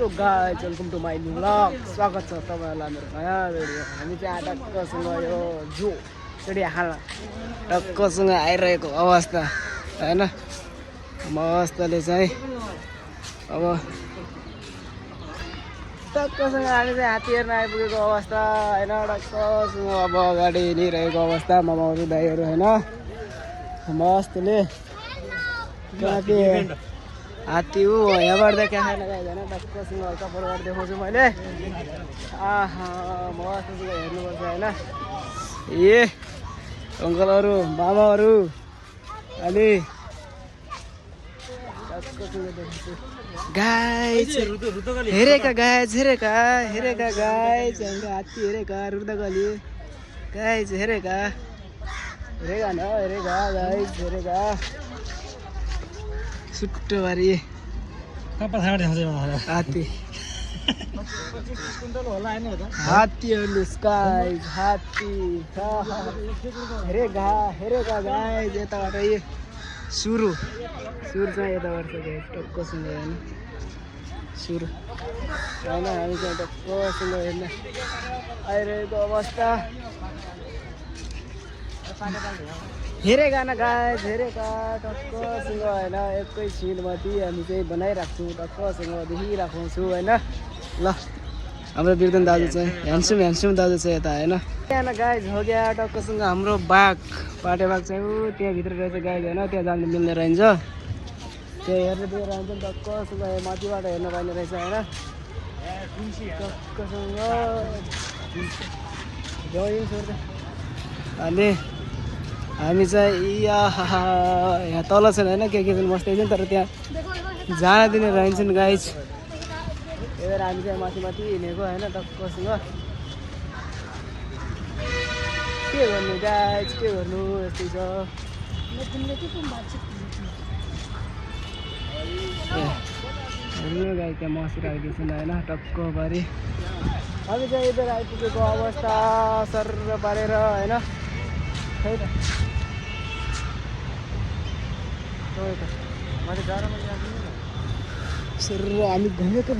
Guys welcome to my new blog स्वागत छ तपाईँहरूलाई मेरो नयाँ भिडियो हामी चाहिँ टक्कसँग यो जो चिडियाखाना टक्कसँग आइरहेको अवस्था हैन मस्तले चाहिँ अब टक्कसँग हामी चाहिँ हात्ती हेर्न आइपुगेको अवस्था हैन टक्कसँग अब अगाडि हिँडिरहेको अवस्था मामाहरू दाइहरू हैन मस्तले हात्ती हो यहाँबाट त क्या खान गएन टक्कसँग हल्का फरक देखाउँछु मैले आहा मस्तसँग हेर्नुपर्छ होइन ए अङ्कलहरू मामाहरू अनि टक्कसँग देखाउँछु गाइस हेरेका गाइस हेरेका गाइस हाम्रो हात्ती हेरेका रुद्दगली गाइस हेरेका न हेरेका गाइस हेरेका सुट्टोबारी हात्ती हात्तीहरू गाइस हात्ती हेरेका गाइस यताबाट सुर चाहिँ यताबाट छ गाइस टक्कसँग हेर्नु सुर होइन हामी चाहिँ टक्कसँग हेर्न आइरहेको अवस्था हेरेका न गाइस हेरेका टक्कसँग होइन एकैछिनमाथि हामी चाहिँ बनाइराख्छौँ टक्कसँग देखिराख्छु होइन ल हाम्रो बिर्दन दाजु चाहिँ ह्यान्डसम दाजु चाहिँ यता होइन त्यहाँ गाइस हो गया टक्कसँग हाम्रो बाघ पाटे बाघ चाहिँ ऊ त्यहाँभित्र रहेछ गाइस होइन त्यहाँ जानु मिल्ने रहन्छ त्यहाँ हेर्नु दिएर रहन्छ टक्कसँग माथिबाट हेर्नु पाइने रहेछ होइन टक्कसँग अनि हामी चाहिँ यहाँ तल छन् होइन के छन् बस्दै छन् तर त्यहाँ जान दिने रहन्छन् गाइस त्यही भएर हामी चाहिँ माथि हिँडेको होइन टक्कसँग के गर्नु गाइस के गर्नु यस्तै छ हेर्नु गाई त्यहाँ मसिरहेको छन् होइन टक्कभरि हामी चाहिँ यता आइपुगेको अवस्था सर्र पारेर होइन खै त सर हामी घुमेको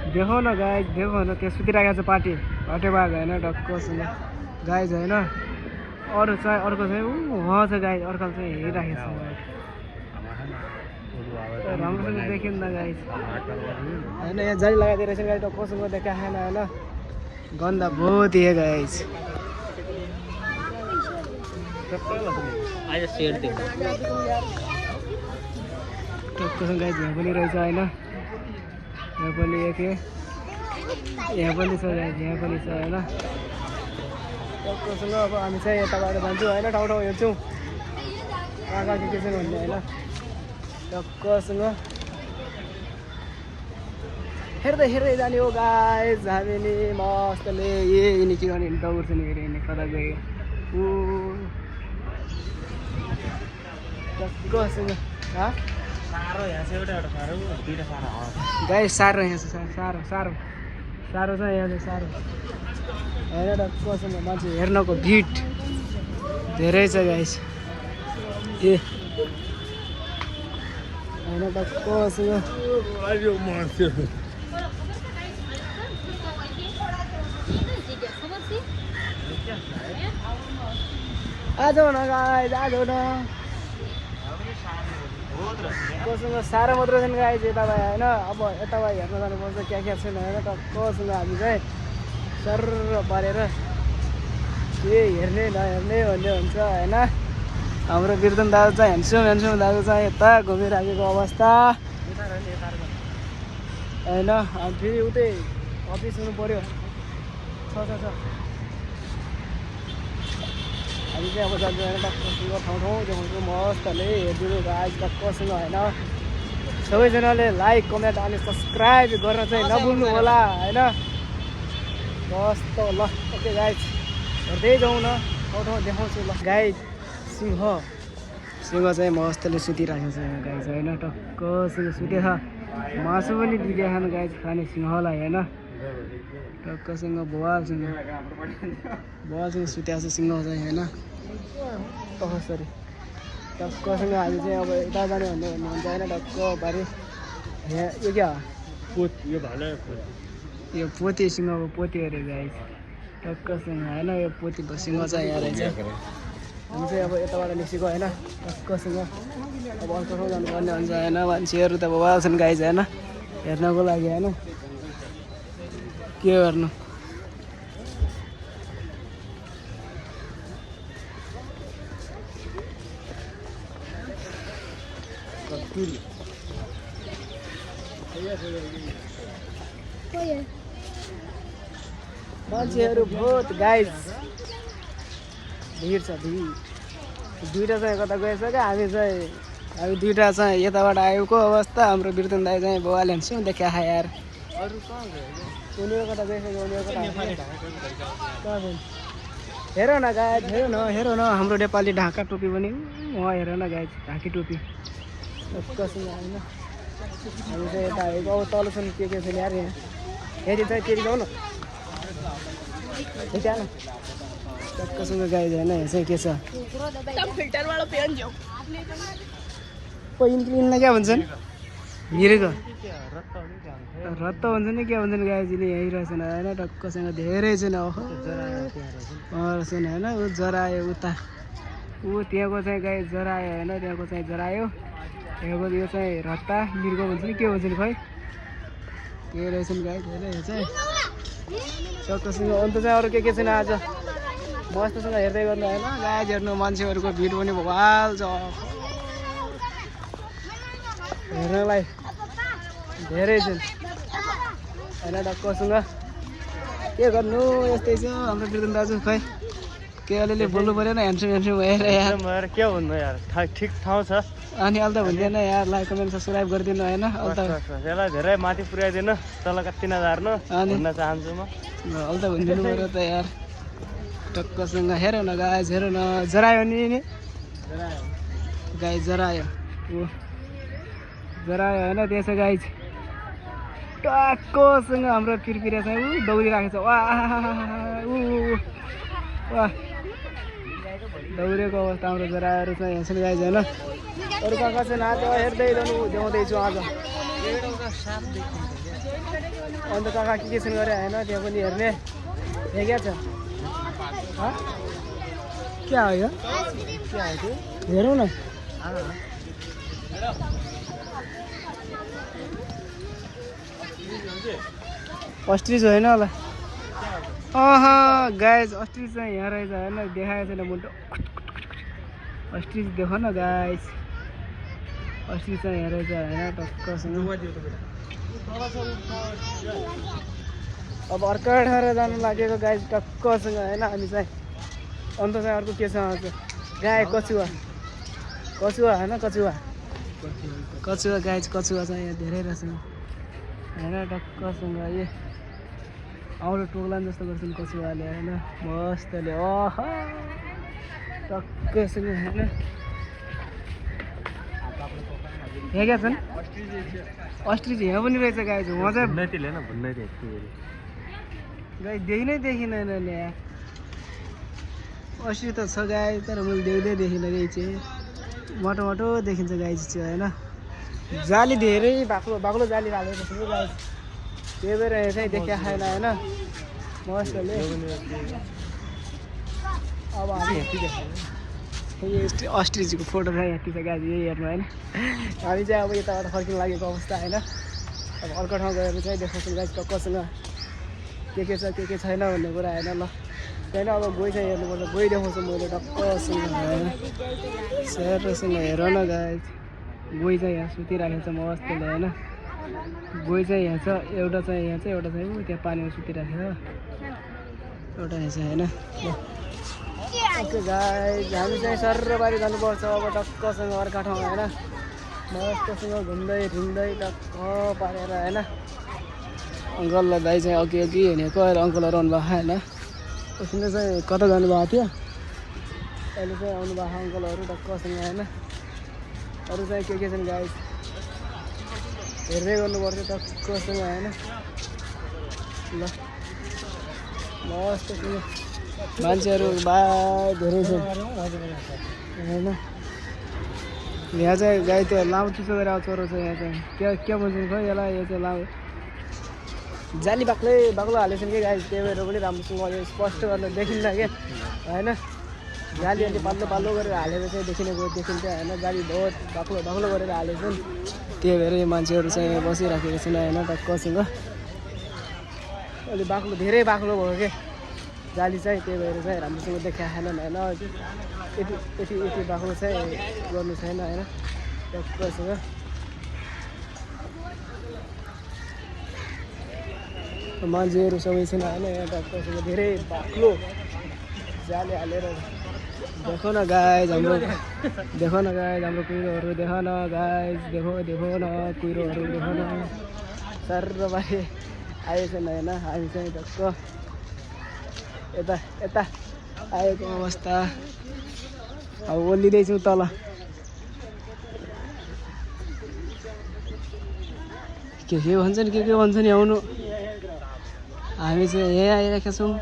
देखो न गाइस देखो न त्यहाँ सुतिरहेको छ पाटे बाघ होइन टक्कसँग गाइस होइन अरू चाहिँ अर्को चाहिँ उहाँ छ गाइस अर्को चाहिँ हेरिराखेको छ राम्रोसँग देख्यो नि त गाइस होइन यहाँ जाली लगाइदिएर रहेछ गाइस टक्कसँग देखा खाएन होइन गन्दा बहुत है गाइस टक्कसँग गाइस यहाँ पनि रहेछ होइन यहाँ पनि यहाँ पनि छ गाइस यहाँ पनि छ होइन टक्कसँग अब हामी चाहिँ यताबाट जान्छौँ होइन ठाउँ हेर्छौँ कहाँ के छ भन्ने होइन टक्कसँग हेर्दै जाने हो गाइस हामी नि मस्तले यिनी के गर्ने दौड छ नि हेरे कता गयो टक्कसँग गाइस साह्रो यहाँ छ साह्रो छ यहाँ चाहिँ साह्रो होइन टक्कसँग मान्छे हेर्नको भिड धेरै छ गाइस ए होइन टक्कसँग आज हो न गाइस आज हो न टक्कसँग साह्रो मात्र छैन गाइस यता भाइ होइन अब यता भाइ हेर्न जानुपर्छ क्या छैन होइन टक्कसँग हामी चाहिँ सर्र पारेर के हेर्ने नहेर्ने भन्ने हुन्छ होइन हाम्रो बिर्दन दाजु चाहिँ ह्यान्डसम दाजु चाहिँ यता घुमिराखेको अवस्था होइन अनि फेरि उतै अफिस हुनु पऱ्यो छ हामी चाहिँ अब जान्छौँ होइन टक्कसँग ठाउँ देखाउँछु मस्तले हेरिदिनु गाइस टक्कसँग होइन सबैजनाले लाइक कमेन्ट अनि सब्सक्राइब गर्न चाहिँ नभुल्नु होला होइन कस्तो ल ओके गाइस हेर्दै जाउँ न ठाउँ देखाउँछु ल गाइस सिंह चाहिँ मस्तले सुतिरहेको छ यहाँ गाइस होइन टक्कसँग सुतेछ मासु पनि दिँदै खानु गाइस खाने सिंहलाई होइन टक्कसँग बुवासँग सुत्याएको छ सिंह चाहिँ होइन कसरी टक्कसँग हामी चाहिँ अब यता जाने भन्नुहुन्छ होइन टक्क पारि यहाँ यो क्या यो पोते सिंहको पोते अरे गाइस टक्कसँग होइन यो पोते सिंह चाहिँ यहाँ रहेछ हामी चाहिँ अब यताबाट निस्केको होइन टक्कसँग अब अर्को ठाउँ जानुपर्ने हुन्छ होइन मान्छेहरू त बबाल छन् गाइस होइन हेर्नको लागि होइन के गर्नु मान्छेहरू बहुत गाइस भिड छ भिड दुईवटा चाहिँ कता गएछ क्या हामी दुईवटा चाहिँ यताबाट आएको अवस्था हाम्रो बिर्दन दाइ चाहिँ बवाले हान्छु देखा यार उनीहरू कता गएछ हेर न गाइस हेर न हाम्रो नेपाली ढाका टोपी पनि उहाँ हेर न गाइस ढाकी टोपी कसैले होइन हामी चाहिँ यता आएको अब तलसम्म के छ यार यहाँ यदि चाहिँ तेरि जाउँ न टक्कसँग गाइस होइन यहाँ चाहिँ के छ इन्क्लिनलाई क्या भन्छन् मिरेको रत्त भन्छ नि क्या भन्छन् गाइजले यहीँ रहेछन् होइन टक्कसँग धेरै छैन छैन होइन ऊ जरायो उता ऊ त्यहाँको चाहिँ गाई जरायो होइन त्यहाँको चाहिँ जरायो त्यहाँको यो चाहिँ रत्ता मिर्गो भन्छ नि के भन्छ नि खै त्यो रहेछन् गाई धेरै चाहिँ टक्कसँग अन्त चाहिँ अरू के छैन आज मस्तसँग हेर्दै गर्नु होइन गाई हेर्नु मान्छेहरूको भिड पनि भवाल छ हेर्नलाई धेरै छन् होइन टक्कसँग के गर्नु यस्तै छ हाम्रो बिर्दन दाजु खै के अलिअलि बोल्नु पऱ्यो न ह्यान्डसम भएर यार के भन्नु यार ठिक ठाउँ छ अनि अहिले त भन्दैन यार लाइक कमेन्ट सब्सक्राइब गरिदिनु होइन यसलाई धेरै माथि पुर्याइदिनु तल कति नझार्नु भन्न चाहन्छु म अहिले त भनिदिनु पऱ्यो त यार टक्कसँग हेर न गाइस हेर न जरायो नि गाई जरायो होइन त्यसो गाइस टक्कसँग हाम्रो पिरपिरा चाहिँ दौडिरहेको छ वाह दौडेको अवस्था हाम्रो जराहरू चाहिँ यहाँ गाइस होइन अरू कहाँ चाहिँ नाच हेर्दै रहनु देखाउँदैछु आज अन्त कहाँ के छन् गरे होइन त्यहाँ पनि हेर्ने यहाँ क्या छ क्या हो यो हेरौँ न अस्ट्रिच होइन होला गाइस अस्ट्रिच चाहिँ यहाँ रहेछ होइन देखाएको छैन मुन्टो अस्ट्रिच देख न गाइस अस्ट्रिच चाहिँ यहाँ रहेछ होइन टक्कसँग अब अर्कै ठाउँ जानु लागेको गाइस टक्कसँग होइन हामी चाहिँ अन्त चाहिँ अर्को के छ गाई कछुवा होइन कछुवा गाइस कछुवा चाहिँ यहाँ धेरै रहेछ होइन टक्कसँग ए आउलो टोक्लान जस्तो गर्छन् कछुवाले होइन मस्तले टक्कसँग होइन यहाँ क्या छन् अस्ट्रिच यहाँ पनि रहेछ गाई चाहिँ उहाँ चाहिँ गाई देखिन यहाँ अस्ट्रिच त छ गाई तर मैले देख्दै देखिनँ गाई चाहिँ मोटो देखिन्छ गाई चाहिँ होइन जाली धेरै बाक्लो जाली हालेको छ गाई त्यही भएर यहाँ चाहिँ देखा खाएन होइन मस्तले अब हामी अस्ट्रिचको फोटो छ यहाँ छ गाई यही हेर्नु होइन हामी चाहिँ अब यताबाट फर्किनु लागेको अवस्था होइन अब अर्को ठाउँ गएर चाहिँ देखाउँछौँ गाई टक्कसँग के छ के छैन भन्ने कुरा होइन ल त्यहाँदेखि अब गई चाहिँ हेर्नुपर्छ गई देखाउँछु मैले टक्कसँग होइन सेरोसँग हेर न गाई गई चाहिँ यहाँ सुतिराखेको छ मस्तले होइन गई चाहिँ यहाँ छ एउटा चाहिँ यहाँ चाहिँ त्यहाँ पानीमा सुतिराखेको एउटा यहाँ छ होइन ओके गाई हामी चाहिँ सर्रबारी जानुपर्छ अब टक्कसँग अर्का ठाउँ होइन मस्तसँग घुम्दै टक्क पारेर होइन अङ्कल र दाइ चाहिँ अघि हिँडेको अहिले अङ्कलहरू आउनुभएको होइन उसले चाहिँ कता जानुभएको थियो अहिले चाहिँ आउनुभएको अङ्कलहरू टक्कसँग होइन अरू चाहिँ के छन् गाई हेर्दै गर्नुपर्छ टक्कसँग होइन ल मस्तसँग मान्छेहरू धेरै छन् होइन यहाँ चाहिँ गाई त्यो लामो चिसो गरेर चरो छ यहाँ चाहिँ के भन्छन् खै यसलाई यो चाहिँ लामो जाली बाक्लो हालेछन् कि गाइस, त्यही भएर पनि राम्रोसँग अहिले स्पष्ट गर्न देखिन्न क्या होइन। जाली अलि पाल्लो गरेर हालेको चाहिँ देखिन्थ्यो होइन। जाली बहुत बाक्लो गरेर हालेछन्, त्यही भएर यो मान्छेहरू चाहिँ यहाँ बसिराखेको छन् होइन टक्कसँग। अलि धेरै बाक्लो भयो क्या जाली चाहिँ, त्यही भएर चाहिँ राम्रोसँग देखाएनन् होइन। यति बाक्लो चाहिँ गर्नु छैन होइन टक्कसँग। मान्छेहरू सबै छन् होइन यहाँ टक्कसँग, धेरै बाक्लो जाली हालेर। देखो न गाइस हाम्रो कुहिरोहरू, देखो न गाइस, देखो न कुहिरोहरू, देखो न सर्रबारी आएछन् होइन। हामी चाहिँ टक्क यता आएको अवस्था। अब ओर्लिँदैछौँ तल। के भन्छन् के भन्छन् आउनु। हामी चाहिँ यहीँ आइरहेका छौँ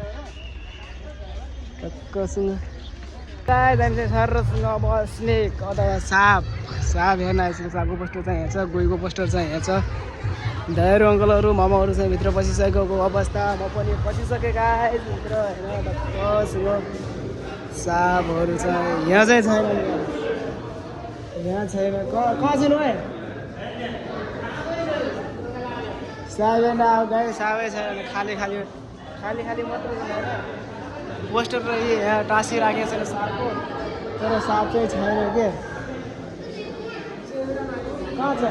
टक्कसँग। हामी चाहिँ सरसँग अब स्नेक अथवा साप हेर्न आइसकेको छ। सापको पोस्टर चाहिँ यहाँ छ, गोहीको पोस्टर चाहिँ यहाँ छ। दाइहरू अङ्कलहरू मामाहरू चाहिँ भित्र पसिसकेको अवस्था। म पनि पसिसकेँ गाइस भित्र होइन टक्कसँग। सापहरू चाहिँ यहाँ चाहिँ छैन, यहाँ छैन। कहाँ छैन है साबै न गाई, साबै छैन। खाली मात्र छैन। पोस्टर र यहाँ टाँसिराखेको छैन सापको, तर साप चाहिँ छैन के। कहाँ छ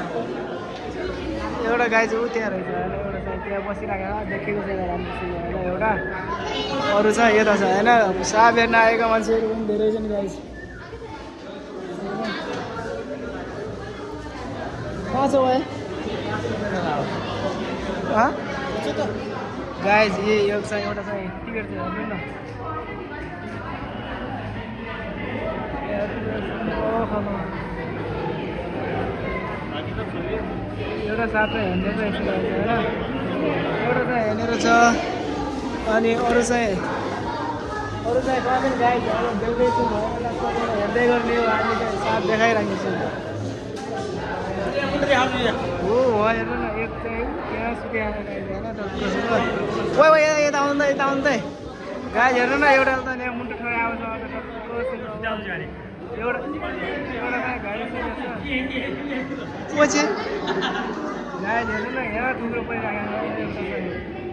एउटा गाई चाहिँ त्यहाँ रहेछ होइन। एउटा चाहिँ त्यहाँ बसिराखेको देखेको छैन राम्रोसँग होइन। एउटा अरू चाहिँ यता छ होइन। साप हेर्न आएका मान्छेहरू पनि धेरै छन् गाई। कहाँ छ भाइ गाइज? यो चाहिँ एउटा चाहिँ टिकट चाहिँ हेर्नु न। एउटा साप चाहिँ हेर्ने चाहिँ होइन, एउटा चाहिँ हेर्नेर छ। अनि अरू चाहिँ कहाँ गाइज देख्दैछु हेर्दै गर्ने हो। हामी चाहिँ साप देखाइराखेको छौँ। हो हेर्नु न, एक चाहिँ त्यहाँ सुत्या यता आउँदै गाई हेर्नु न। एउटा त यहाँ मुन्टो ठोइ आउँछ, एउटा गाई पछि गाई हेर्नु न। यहाँ थुप्रो परिराखेको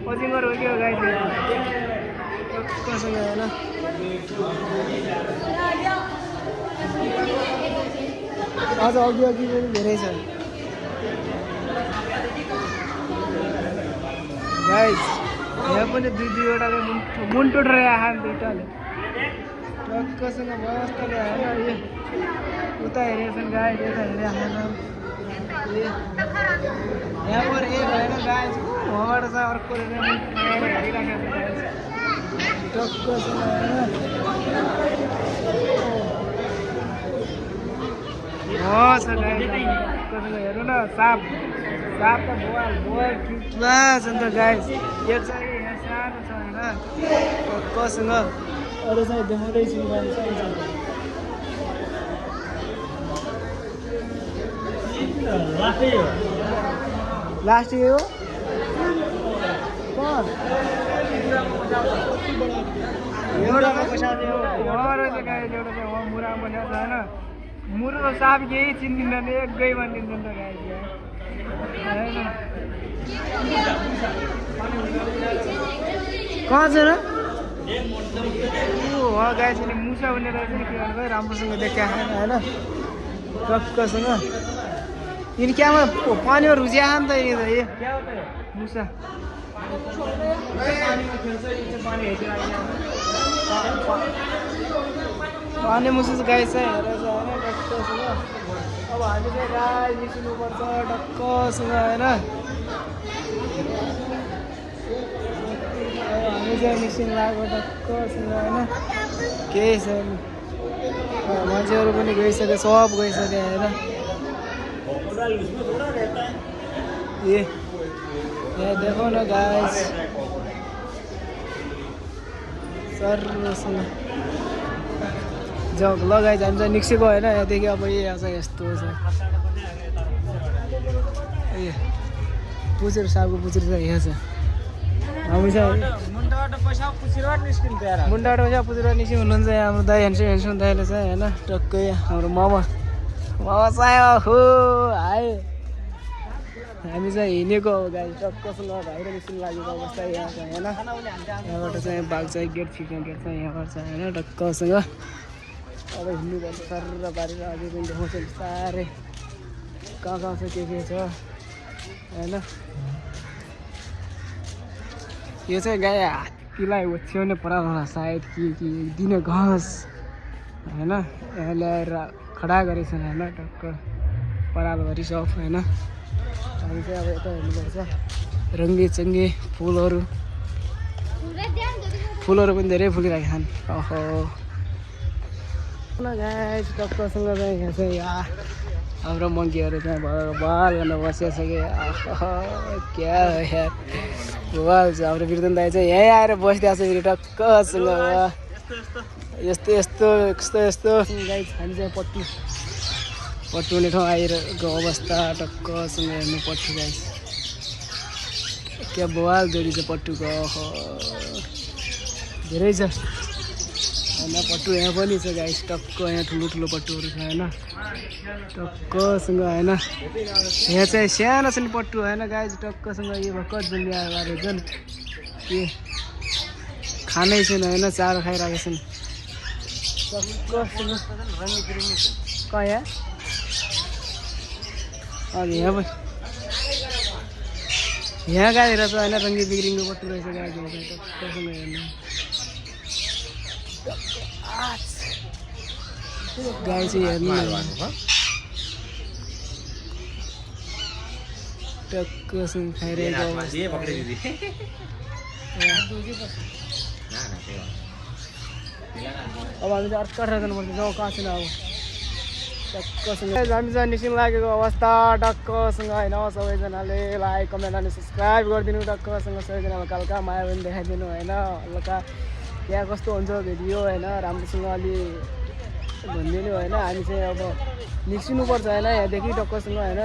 पछिङ्गर हो कि गाई कसैले होइन। अझ अघि पनि धेरै छ गाइस। यहाँ पनि दुईवटाले मुन्टो ठोइ आखान् दुईवटाले टक्कसँग मस्तले होइन। उता हेरेछन् गाई, यता हेरे आएन। यहाँ पर एक होइन गाई उहाँबाट चाहिँ अर्कोले हेरिराखेको छ टक्कसँग होइन। छ गाई टक्कसँग हेर्नु न। साप त बोल ठुला छ नि त गाई। एक चाहिँ यहाँ सानो छ होइन टक्कसँग। अरू चाहिँ देखाउँदैछु गाई लास्ट हो। एउटा चाहिँ गाई, एउटा चाहिँ मुरामा बसेको छ होइन। मुरो र साप केही चिन्दिँदैन, एक गई भनिदिन्छ नि त गाई होइन। कहाँ छ र गाई चाहिँ मुसा हुने रहेछ नि। के गर्नु राम्रोसँग देखा होइन टक्कसँग। यिनी क्यामा पानीमा रुजिया नि त यी मुसा। पानी मुसा गाई चाहिँ हेरेछ होइन टक्कसँग। अब हामी चाहिँ गाई निस्किनुपर्छ टक्कसँग होइन। हामी चाहिँ निस्किनु लाग्यो टक्कसँग होइन। केही छैन, मान्छेहरू पनि गइसक्यो, सब गइसक्यो होइन। यहाँ देखो न गाइस सर्रोसँग जग लगाइ हामी चाहिँ निस्केको होइन। यहाँदेखि अब यहाँ चाहिँ यस्तो छ। पुछेर सापको पुछेर चाहिँ यहाँ छ। हामी चाहिँ मुन्टाबाट पैसा पुछिरबाट निस्किनु प्यारा मुन्डाबाट पैसा पुजेर निस्कि हुनुहुन्छ हाम्रो दाई हेन्सुन दाइले चाहिँ होइन टक्कै हाम्रो मामा चाहिँ हो आए हामी चाहिँ हिँडेको हो गाडी टक्कसँग भाइर निस्किनु लागेको अवस्था यहाँ छ होइन यहाँबाट चाहिँ बाघ चाहिँ गेट फिक्ने गेट चाहिँ यहाँबाट चाहिँ होइन टक्कसँग अब हिँड्नुपर्छ सर पारेर अझै पनि देखाउँछ बिस्तारै कहाँ छ के छ होइन यो चाहिँ गाई हात्तीलाई ओछ्याउने पराल होला सायद कि दिने घाँस होइन यहाँ ल्याएर खडा गरेछन् होइन टक्क परालभरि सब होइन हामी चाहिँ अब यता हेर्नुपर्छ रङ्गी फुलहरू पनि धेरै फुलिरहेका छन् ओहो गाइस टक्कसँग चाहिँ यहाँ चाहिँ हाम्रो मङ्कीहरू चाहिँ बवाल गर्न बसिसके क्या हो यार बवाल छ हाम्रो बिर्दन दाइ चाहिँ यहीँ आएर बसिदिएको छ फेरि टक्कसँग यस्तो गाइस हामी चाहिँ पट्टु हुने ठाउँ आइरहेको अवस्था टक्कसँग हेर्नु पट्टु गाइस क्या बवाल जोडी छ पट्टुको धेरै छ होइन पट्टु यहाँ पनि छ गाइस टक्क यहाँ ठुलो पट्टुहरू छ होइन टक्कसँग होइन यहाँ चाहिँ सानो सानो पट्टु होइन गाइस टक्कसँग यो भर्खर जन्मिएर छन् के खानै छैन होइन चारो खाइरहेको छन् टक्कसँग कहाँ यहाँ हजुर यहाँ पनि यहाँ गाडी रहेछ होइन रङ्गी बिग्रिङको पट्टु रहेछ गाडीहरू चाहिँ टक्कसँग हेर्नु गाई चाहिँ हेर्नु टक्कसँग खाइरहेको अब हामी चाहिँ अर्को जानुपर्छ गाउँ कहाँ छैन अब टक्कसँग हामी चाहिँ निस्किनु लागेको अवस्था टक्कसँग होइन सबैजनाले लाइक कमेन्ट अनि सब्सक्राइब गरिदिनु टक्कसँग सबैजना हल्का माया पनि देखाइदिनु होइन हल्का त्यहाँ कस्तो हुन्छ भिडियो होइन राम्रोसँग अलि भनिदिनु होइन हामी चाहिँ अब निस्किनुपर्छ होइन यहाँदेखि टक्कसँग होइन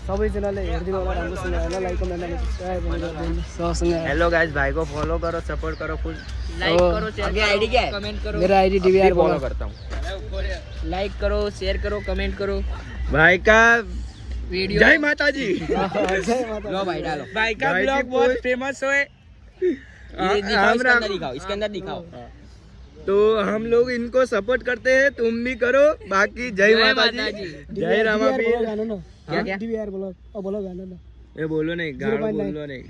सबैजनाले हेरिदिनु होला राम्रोसँग होइन लाइक कमेन्ट अनि सब्सक्राइब गरिदिनु सबसँग हेलो गाइस भाई को फॉलो करो सपोर्ट करो फुल लाइक करो चैनल आईडी क्या है कमेंट करो मेरा आईडी डीवीआर फॉलो करता हूँ लाइक करो शेयर करो कमेंट करो भाई का वीडियो जय माता जी जय माता लो भाई डालो भाई का ब्लॉग बहुत फेमस है ये दिखाओ इसके अंदर दिखाओ तो हम लोग इनको सपोर्ट करते हैं तुम भी करो बाकी जय माता जी जय रामापीर क्या डीवीआर बोलो बोलो गाना ना ये बोलो नहीं गाना बोलो नहीं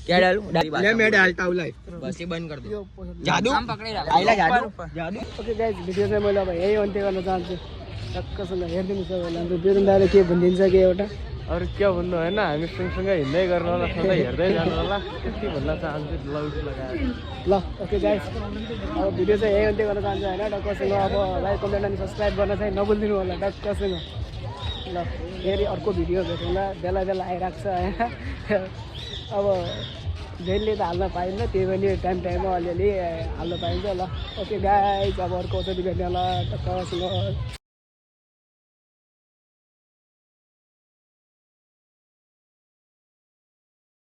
क्या डालूं ले मैं डालता हूँ लाइव बस ये बंद कर दो जादू हम पकड़े आइला जादू ओके गाइस भिडियो चाहिँ मैले अब यही अन्त्य गर्न चाहन्छु टक्कसँग हेरिदिनु सबैले हाम्रो बिरुन दाइले के भनिदिन्छ कि एउटा अरू क्या भन्नु होइन हामी सँगसँगै हिँड्दै गर्नु होला सधैँ हेर्दै जानु होला त्यति भन्न चाहन्छु लाउड लगाएर ल ओके गाइस अब भिडियो चाहिँ यही अन्त्य गर्न चाहन्छु होइन टक्कसँग अब लाइक कमेन्ट अनि सब्सक्राइब गर्न चाहिँ नभुलिदिनु होला टक्कसँग ल फेरि अर्को भिडियो भेटौँला बेला आइरहेको छ होइन अब जहिले त हाल्न पाइन्न त्यही पनि टाइममा अलिअलि हाल्न पाइन्छ ल ओके गाइस अब अर्को औषधि भेट्ने होला टक्कसँग